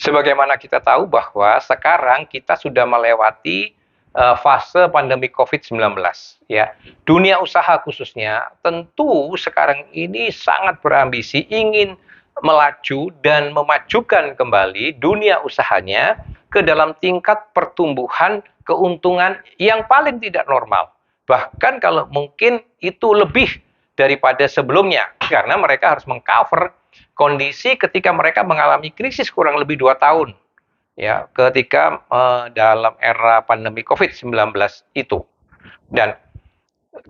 Sebagaimana kita tahu bahwa sekarang kita sudah melewati fase pandemi COVID-19 ya. Dunia usaha khususnya tentu sekarang ini sangat berambisi ingin melaju dan memajukan kembali dunia usahanya ke dalam tingkat pertumbuhan keuntungan yang paling tidak normal. Bahkan kalau mungkin itu lebih daripada sebelumnya karena mereka harus mengcover kondisi ketika mereka mengalami krisis kurang lebih 2 tahun ya ketika dalam era pandemi COVID-19 itu. Dan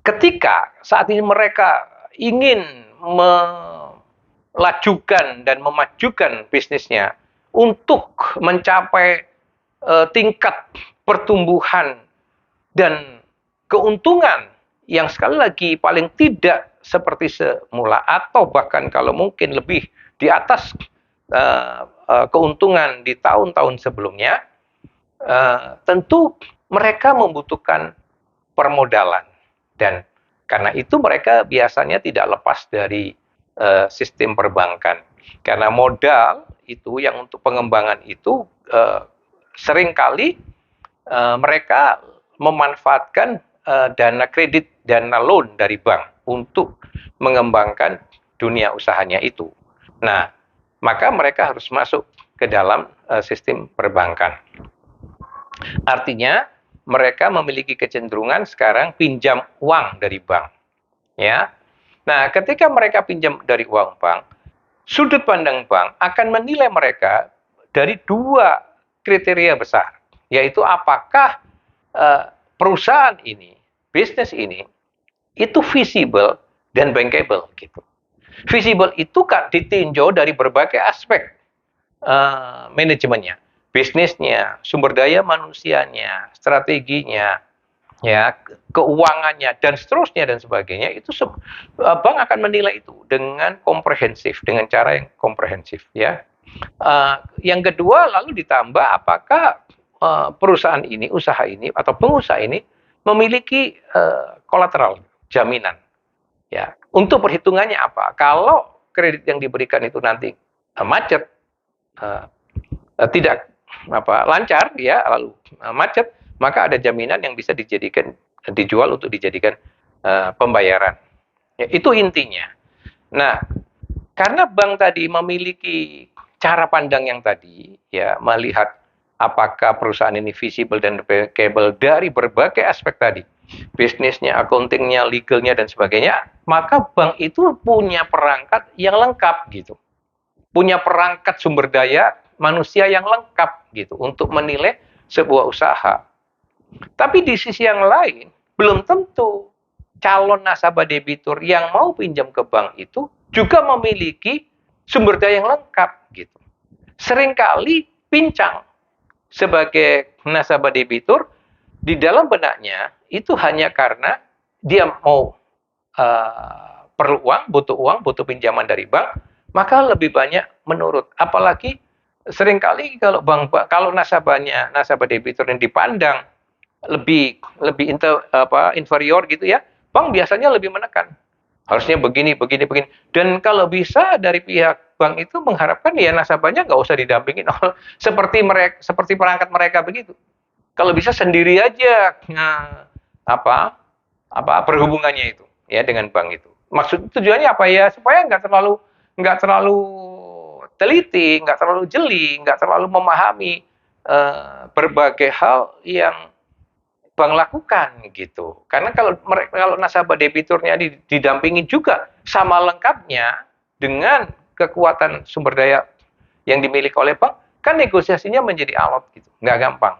ketika saat ini mereka ingin melajukan dan memajukan bisnisnya untuk mencapai tingkat pertumbuhan dan keuntungan yang sekali lagi paling tidak seperti semula atau bahkan kalau mungkin lebih di atas keuntungan di tahun-tahun sebelumnya, tentu mereka membutuhkan permodalan dan karena itu mereka biasanya tidak lepas dari sistem perbankan karena modal itu yang untuk pengembangan itu seringkali mereka memanfaatkan dana kredit, dana loan dari bank untuk mengembangkan dunia usahanya itu. Nah, maka mereka harus masuk ke dalam sistem perbankan. Artinya, mereka memiliki kecenderungan sekarang pinjam uang dari bank. Ya. Nah, ketika mereka pinjam dari uang bank, sudut pandang bank akan menilai mereka dari 2 kriteria besar, yaitu apakah perusahaan ini, bisnis ini, itu visible dan bankable gitu. Visible itu kan ditinjau dari berbagai aspek manajemennya, bisnisnya, sumber daya manusianya, strateginya, ya, keuangannya dan seterusnya dan sebagainya itu bank akan menilai itu dengan komprehensif, dengan cara yang komprehensif ya. Yang kedua lalu ditambah apakah perusahaan ini, usaha ini atau pengusaha ini memiliki kolateral, jaminan. Ya, untuk perhitungannya apa? Kalau kredit yang diberikan itu nanti macet, tidak lancar, ya, lalu macet, maka ada jaminan yang bisa dijual untuk dijadikan pembayaran. Ya, itu intinya. Nah, karena bank tadi memiliki cara pandang yang tadi, ya, melihat apakah perusahaan ini visible dan bankable dari berbagai aspek tadi, bisnisnya, accountingnya, legalnya dan sebagainya, maka bank itu punya perangkat yang lengkap gitu, punya perangkat sumber daya manusia yang lengkap gitu untuk menilai sebuah usaha. Tapi di sisi yang lain, belum tentu calon nasabah debitur yang mau pinjam ke bank itu juga memiliki sumber daya yang lengkap gitu. Seringkali pincang sebagai nasabah debitur di dalam benaknya itu hanya karena dia mau perlu uang, butuh pinjaman dari bank, maka lebih banyak menurut. Apalagi seringkali kalau nasabah debitur yang dipandang lebih inferior gitu ya, bank biasanya lebih menekan. Harusnya begini. Dan kalau bisa dari pihak bank itu mengharapkan ya nasabahnya nggak usah didampingin seperti perangkat mereka begitu. Kalau bisa sendiri aja perhubungannya itu ya dengan bank itu. Maksud tujuannya apa ya? Supaya nggak terlalu teliti, nggak terlalu jeli, nggak terlalu memahami berbagai hal yang bank lakukan gitu. Karena kalau nasabah debiturnya didampingi juga sama lengkapnya dengan kekuatan sumber daya yang dimiliki oleh bank, kan negosiasinya menjadi alot gitu, nggak gampang.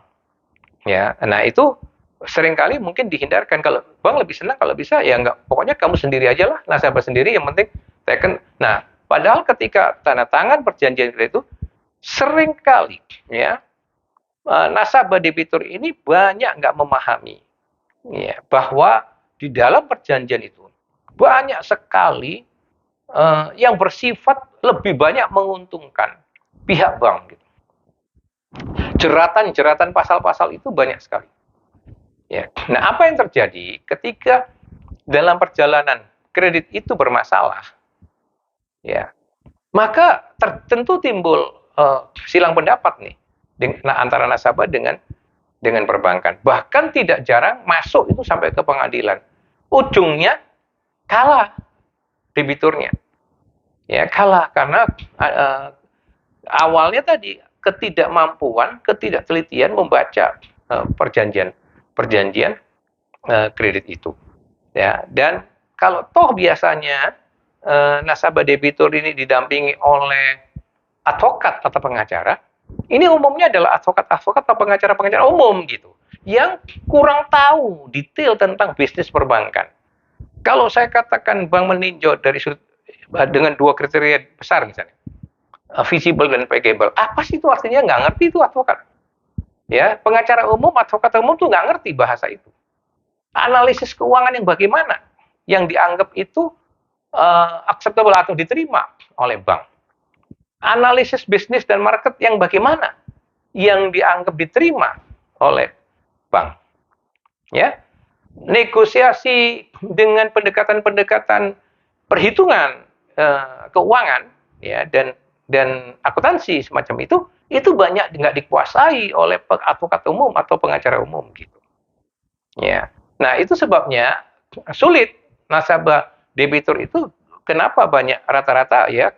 Ya, nah itu seringkali mungkin dihindarkan. Kalau bank lebih senang kalau bisa ya nggak, pokoknya kamu sendiri aja lah, nasabah sendiri yang penting teken. Nah, padahal ketika tanda tangan perjanjian kredit itu seringkali ya nasabah debitur ini banyak nggak memahami ya, bahwa di dalam perjanjian itu banyak sekali yang bersifat lebih banyak menguntungkan pihak bank. Gitu. Jeratan pasal-pasal itu banyak sekali. Ya. Nah, apa yang terjadi ketika dalam perjalanan kredit itu bermasalah? Ya, maka tentu timbul silang pendapat nih antara nasabah dengan perbankan. Bahkan tidak jarang masuk itu sampai ke pengadilan. Ujungnya kalah debiturnya. Ya, kalah karena awalnya tadi ketidakmampuan, ketidaktelitian membaca perjanjian kredit itu. Ya, dan kalau toh biasanya nasabah debitur ini didampingi oleh advokat atau pengacara, ini umumnya adalah advokat atau pengacara umum gitu, yang kurang tahu detail tentang bisnis perbankan. Kalau saya katakan bank meninjau dari sudut dengan dua kriteria besar misalnya, visible dan packable, apa sih itu artinya? Nggak ngerti itu advokat. Ya, pengacara umum, advokat umum tuh nggak ngerti bahasa itu. Analisis keuangan yang bagaimana yang dianggap itu acceptable atau diterima oleh bank. Analisis bisnis dan market yang bagaimana yang dianggap diterima oleh bank. Ya, negosiasi dengan pendekatan-pendekatan perhitungan keuangan, ya, dan akuntansi semacam itu banyak nggak dikuasai oleh advokat umum atau pengacara umum gitu. Ya, nah itu sebabnya sulit nasabah debitur itu kenapa banyak rata-rata ya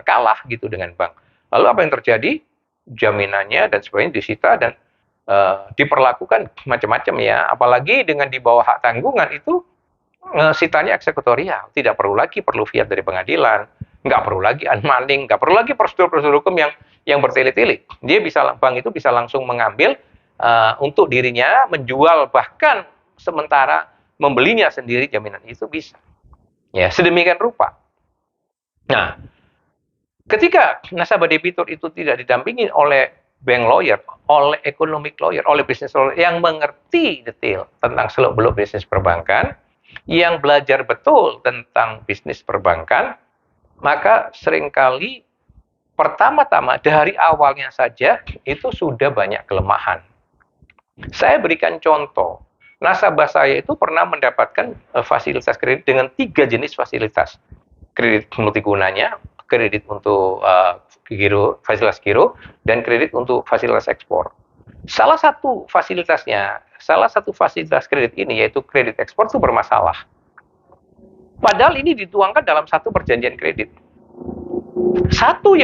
kalah gitu dengan bank. Lalu apa yang terjadi? Jaminannya dan sebagainya disita dan diperlakukan macam-macam ya. Apalagi dengan di bawah hak tanggungan itu sitanya eksekutorial, tidak perlu fiat dari pengadilan, nggak perlu lagi unmanding, nggak perlu lagi prosedur-prosedur hukum yang bertele-tele. Bank itu bisa langsung mengambil untuk dirinya, menjual, bahkan sementara membelinya sendiri jaminan itu bisa. Ya, sedemikian rupa. Nah, ketika nasabah debitur itu tidak didampingi oleh bank lawyer, oleh economic lawyer, oleh business lawyer yang mengerti detail tentang seluk-beluk bisnis perbankan, yang belajar betul tentang bisnis perbankan, maka seringkali pertama-tama dari awalnya saja itu sudah banyak kelemahan. Saya berikan contoh, nasabah saya itu pernah mendapatkan fasilitas kredit dengan 3 jenis fasilitas. Kredit multigunanya, kredit untuk fasilitas giro, dan kredit untuk fasilitas ekspor. Salah satu fasilitas kredit ini, yaitu kredit ekspor, itu bermasalah. Padahal ini dituangkan dalam satu perjanjian kredit. Satu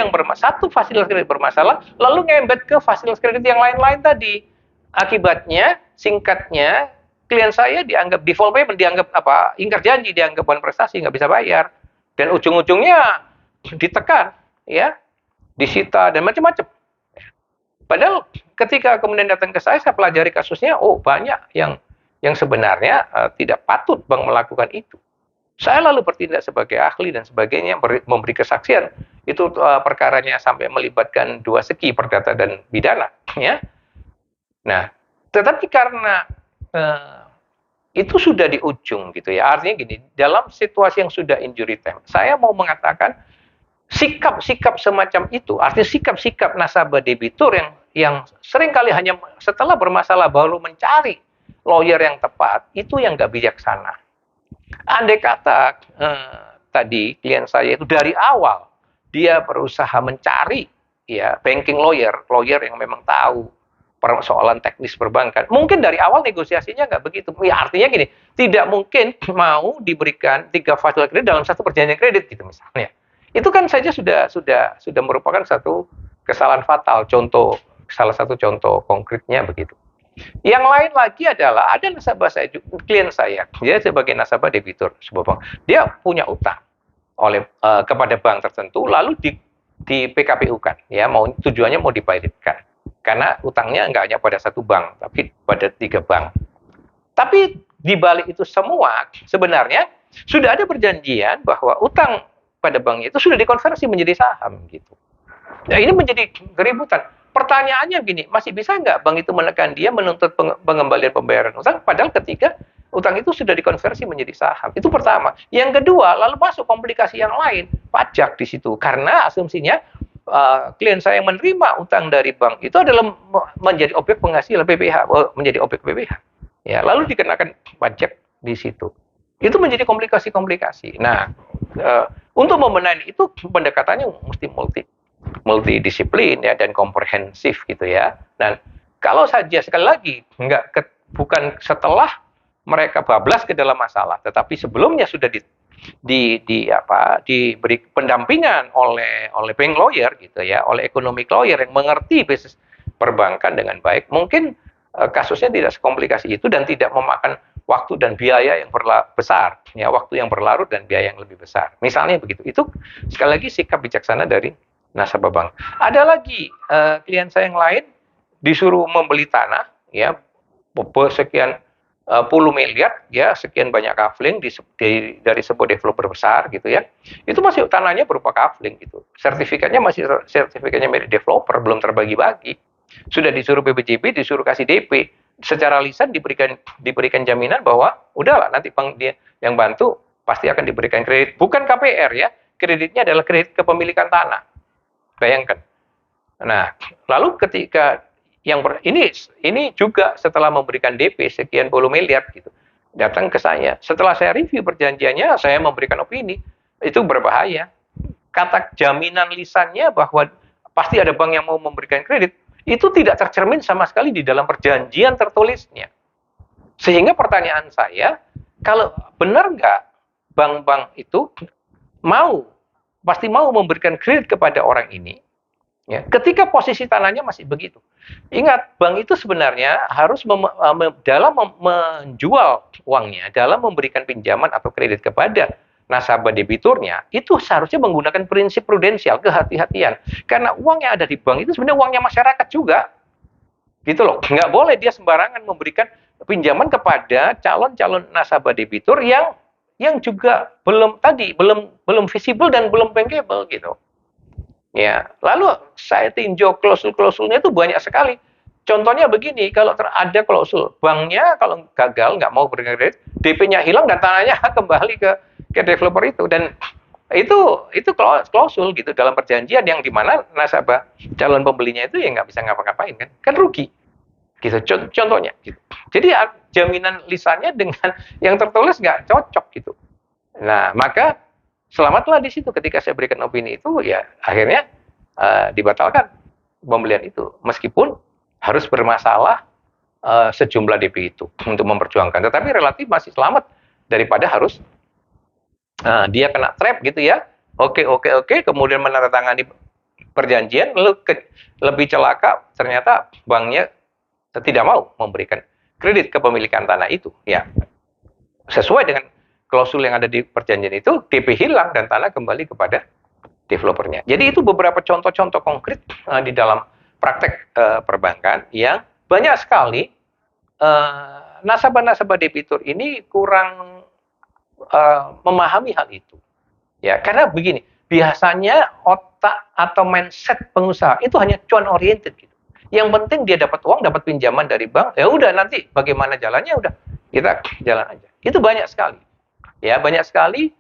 fasilitas kredit bermasalah, lalu ngembet ke fasilitas kredit yang lain-lain tadi. Akibatnya, singkatnya, klien saya dianggap default payment, dianggap ingkar janji, dianggap bukan prestasi, nggak bisa bayar, dan ujung-ujungnya ditekan, ya, disita dan macam-macam. Padahal ketika kemudian datang ke saya pelajari kasusnya, banyak yang sebenarnya tidak patut bank melakukan itu. Saya lalu bertindak sebagai ahli dan sebagainya, memberi kesaksian. Itu perkaranya sampai melibatkan 2 segi, perdata dan pidana, ya. Nah, tetapi karena itu sudah di ujung gitu ya. Artinya gini, dalam situasi yang sudah injury time, saya mau mengatakan sikap-sikap semacam itu, artinya sikap-sikap nasabah debitur yang seringkali hanya setelah bermasalah baru mencari lawyer yang tepat, itu yang nggak bijaksana. Andai kata tadi klien saya itu dari awal dia berusaha mencari ya banking lawyer yang memang tahu persoalan teknis perbankan, mungkin dari awal negosiasinya nggak begitu. Ya artinya gini, tidak mungkin mau diberikan 3 fasilitas kredit dalam satu perjanjian kredit gitu misalnya. Itu kan saja sudah merupakan satu kesalahan fatal. Salah satu contoh konkretnya begitu. Yang lain lagi adalah ada nasabah saya, klien saya, dia sebagai nasabah debitur sebuah bank, dia punya utang kepada bank tertentu, lalu di PKPU-kan, ya, tujuannya mau dibayarkan. Karena utangnya nggak hanya pada satu bank, tapi pada 3 bank. Tapi di balik itu semua, sebenarnya sudah ada perjanjian bahwa utang pada bank itu sudah dikonversi menjadi saham gitu. Nah, ini menjadi keributan. Pertanyaannya gini, masih bisa nggak bank itu menekan dia menuntut pengembalian pembayaran utang, padahal ketika utang itu sudah dikonversi menjadi saham. Itu pertama. Yang kedua, lalu masuk komplikasi yang lain, pajak di situ. Karena asumsinya klien saya yang menerima utang dari bank itu adalah menjadi objek penghasilan PPh, menjadi objek PPh. Ya, lalu dikenakan pajak di situ. Itu menjadi komplikasi-komplikasi. Nah, untuk membenahi itu pendekatannya mesti multi. multidisiplin ya dan komprehensif gitu ya. Dan kalau saja sekali lagi bukan setelah mereka bablas ke dalam masalah, tetapi sebelumnya sudah diberi pendampingan oleh bank lawyer gitu ya, oleh economic lawyer yang mengerti bisnis perbankan dengan baik, mungkin kasusnya tidak sekomplikasi itu dan tidak memakan waktu dan biaya yang besar, ya, waktu yang berlarut dan biaya yang lebih besar. Misalnya begitu. Itu sekali lagi sikap bijaksana dari nasabah bank. Ada lagi klien saya yang lain disuruh membeli tanah, ya, sekian puluh miliar, ya, sekian banyak kafling dari sebuah developer besar gitu ya. Itu masih tanahnya berupa kafling gitu. Sertifikatnya masih sertifikatnya milik developer, belum terbagi-bagi. Sudah disuruh BPJB, disuruh kasih DP, secara lisan diberikan jaminan bahwa udahlah nanti bank dia yang bantu pasti akan diberikan kredit, bukan KPR ya, kreditnya adalah kredit kepemilikan tanah. Bayangkan. Nah, lalu ketika ini juga setelah memberikan DP sekian puluh miliar gitu, datang ke saya. Setelah saya review perjanjiannya, saya memberikan opini. Itu berbahaya. Kata jaminan lisannya bahwa pasti ada bank yang mau memberikan kredit, itu tidak tercermin sama sekali di dalam perjanjian tertulisnya. Sehingga pertanyaan saya, kalau benar nggak bank-bank itu pasti mau memberikan kredit kepada orang ini, ya, ketika posisi tanahnya masih begitu. Ingat, bank itu sebenarnya harus dalam menjual uangnya, dalam memberikan pinjaman atau kredit kepada nasabah debiturnya, itu seharusnya menggunakan prinsip prudensial, kehati-hatian. Karena uang yang ada di bank itu sebenarnya uangnya masyarakat juga. Gitu loh. Nggak boleh dia sembarangan memberikan pinjaman kepada calon-calon nasabah debitur yang juga belum visible dan belum bankable gitu. Ya, lalu saya tinjau klausul-klausulnya itu banyak sekali. Contohnya begini, kalau ada klausul, banknya kalau gagal nggak mau berikan kredit, DP-nya hilang dan tanahnya kembali ke developer itu, dan itu klausul gitu dalam perjanjian yang dimana nasabah calon pembelinya itu ya nggak bisa ngapa-ngapain kan rugi gitu contohnya gitu. Jadi jaminan lisannya dengan yang tertulis nggak cocok gitu. Nah, maka selamatlah di situ ketika saya berikan opini itu, ya akhirnya dibatalkan pembelian itu meskipun harus bermasalah sejumlah DP itu untuk memperjuangkan, tetapi relatif masih selamat daripada harus dia kena trap gitu ya. Oke, kemudian menandatangani perjanjian, lalu lebih celaka ternyata banknya tidak mau memberikan kredit kepemilikan tanah itu. Ya, sesuai dengan klausul yang ada di perjanjian itu, DP hilang dan tanah kembali kepada developernya. Jadi itu beberapa contoh-contoh konkret di dalam praktek perbankan yang banyak sekali nasabah-nasabah debitur ini kurang memahami hal itu. Ya, karena begini, biasanya otak atau mindset pengusaha itu hanya cuan oriented gitu. Yang penting dia dapat uang, dapat pinjaman dari bank, ya udah nanti bagaimana jalannya udah kita jalan aja. Itu banyak sekali. Ya, banyak sekali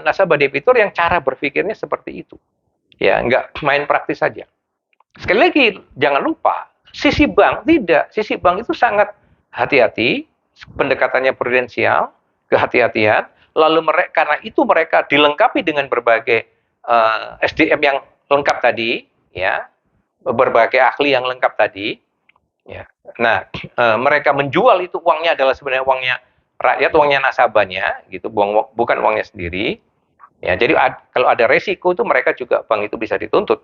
nasabah debitur yang cara berpikirnya seperti itu. Ya, nggak main praktis saja. Sekali lagi, jangan lupa, sisi bank tidak. Sisi bank itu sangat hati-hati, pendekatannya prudensial, kehati-hatian, lalu karena itu mereka dilengkapi dengan berbagai SDM yang lengkap tadi, ya, berbagai ahli yang lengkap tadi, ya. Nah, mereka menjual itu uangnya adalah sebenarnya uangnya rakyat, uangnya nasabahnya, gitu, bukan uangnya sendiri. Ya, jadi kalau ada resiko itu mereka juga bank itu bisa dituntut,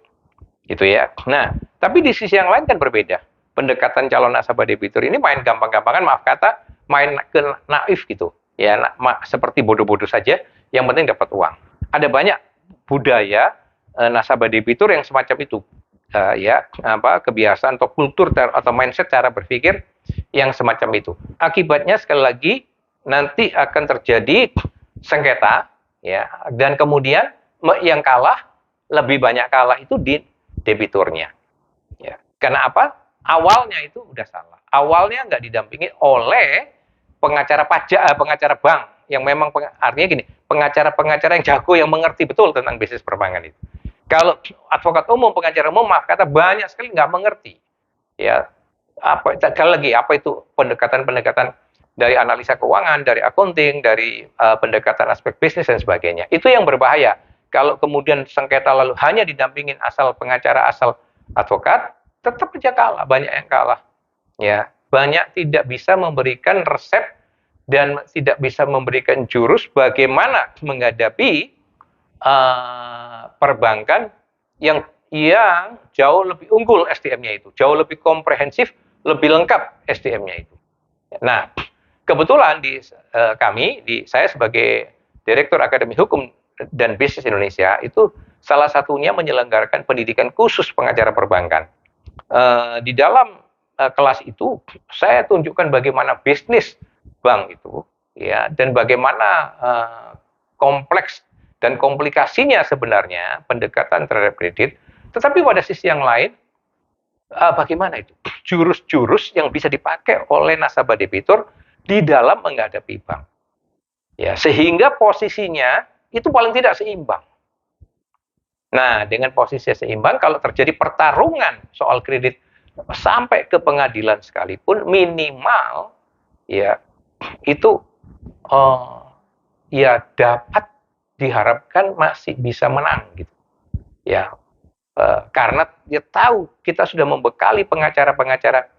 gitu ya. Nah, tapi di sisi yang lain kan berbeda. Pendekatan calon nasabah debitur ini main gampang-gampangan, maaf kata, main naif gitu. Ya, seperti bodoh-bodoh saja, yang penting dapat uang. Ada banyak budaya nasabah debitur yang semacam itu, ya, kebiasaan atau kultur atau mindset cara berpikir yang semacam itu. Akibatnya sekali lagi nanti akan terjadi sengketa, ya, dan kemudian yang kalah lebih banyak kalah itu di debiturnya. Ya, karena apa? Awalnya itu udah salah. Awalnya nggak didampingi oleh pengacara pajak, pengacara bank yang memang artinya gini, pengacara-pengacara yang jago, yang mengerti betul tentang bisnis perbankan itu. Kalau advokat umum, pengacara umum, maaf kata banyak sekali nggak mengerti. Ya, sekali lagi apa itu pendekatan-pendekatan dari analisa keuangan, dari accounting, dari pendekatan aspek bisnis dan sebagainya. Itu yang berbahaya kalau kemudian sengketa lalu hanya didampingin asal pengacara, asal advokat, tetap aja kalah, banyak yang kalah. Ya, banyak tidak bisa memberikan resep dan tidak bisa memberikan jurus bagaimana menghadapi perbankan yang jauh lebih unggul SDM-nya itu, jauh lebih komprehensif, lebih lengkap SDM-nya itu. Nah, kebetulan saya sebagai Direktur Akademi Hukum dan Bisnis Indonesia itu salah satunya menyelenggarakan pendidikan khusus pengacara perbankan. Di dalam kelas itu saya tunjukkan bagaimana bisnis bank itu, ya, dan bagaimana kompleks dan komplikasinya sebenarnya pendekatan terhadap kredit. Tetapi pada sisi yang lain, bagaimana itu jurus-jurus yang bisa dipakai oleh nasabah debitur di dalam menghadapi bank, ya, sehingga posisinya itu paling tidak seimbang. Nah, dengan posisi seimbang, kalau terjadi pertarungan soal kredit sampai ke pengadilan sekalipun, minimal ya itu ya dapat diharapkan masih bisa menang gitu, ya. Karena dia tahu kita sudah membekali pengacara-pengacara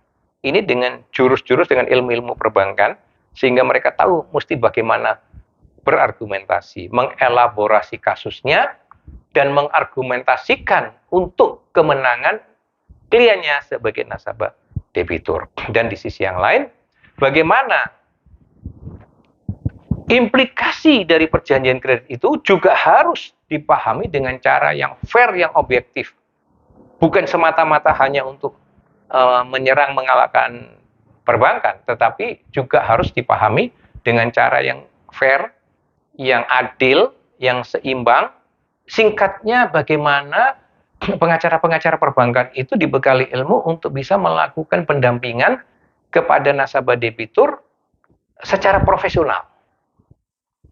ini dengan jurus-jurus, dengan ilmu-ilmu perbankan, sehingga mereka tahu mesti bagaimana berargumentasi, mengelaborasi kasusnya, dan mengargumentasikan untuk kemenangan kliennya sebagai nasabah debitur. Dan di sisi yang lain, bagaimana implikasi dari perjanjian kredit itu juga harus dipahami dengan cara yang fair, yang objektif. Bukan semata-mata hanya untuk menyerang, mengalahkan perbankan, tetapi juga harus dipahami dengan cara yang fair, yang adil, yang seimbang. Singkatnya, bagaimana pengacara-pengacara perbankan itu dibekali ilmu untuk bisa melakukan pendampingan kepada nasabah debitur secara profesional.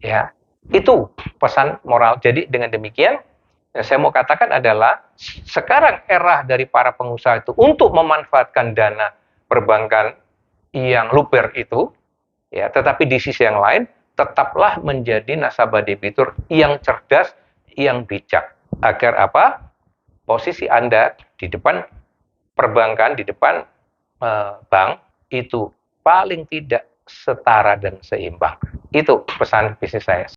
Ya, itu pesan moral. Jadi dengan demikian, saya mau katakan adalah sekarang era dari para pengusaha itu untuk memanfaatkan dana perbankan yang luber itu, ya, tetapi di sisi yang lain tetaplah menjadi nasabah debitur yang cerdas, yang bijak, agar apa? Posisi Anda di depan perbankan, di depan bank itu paling tidak setara dan seimbang. Itu pesan bisnis saya.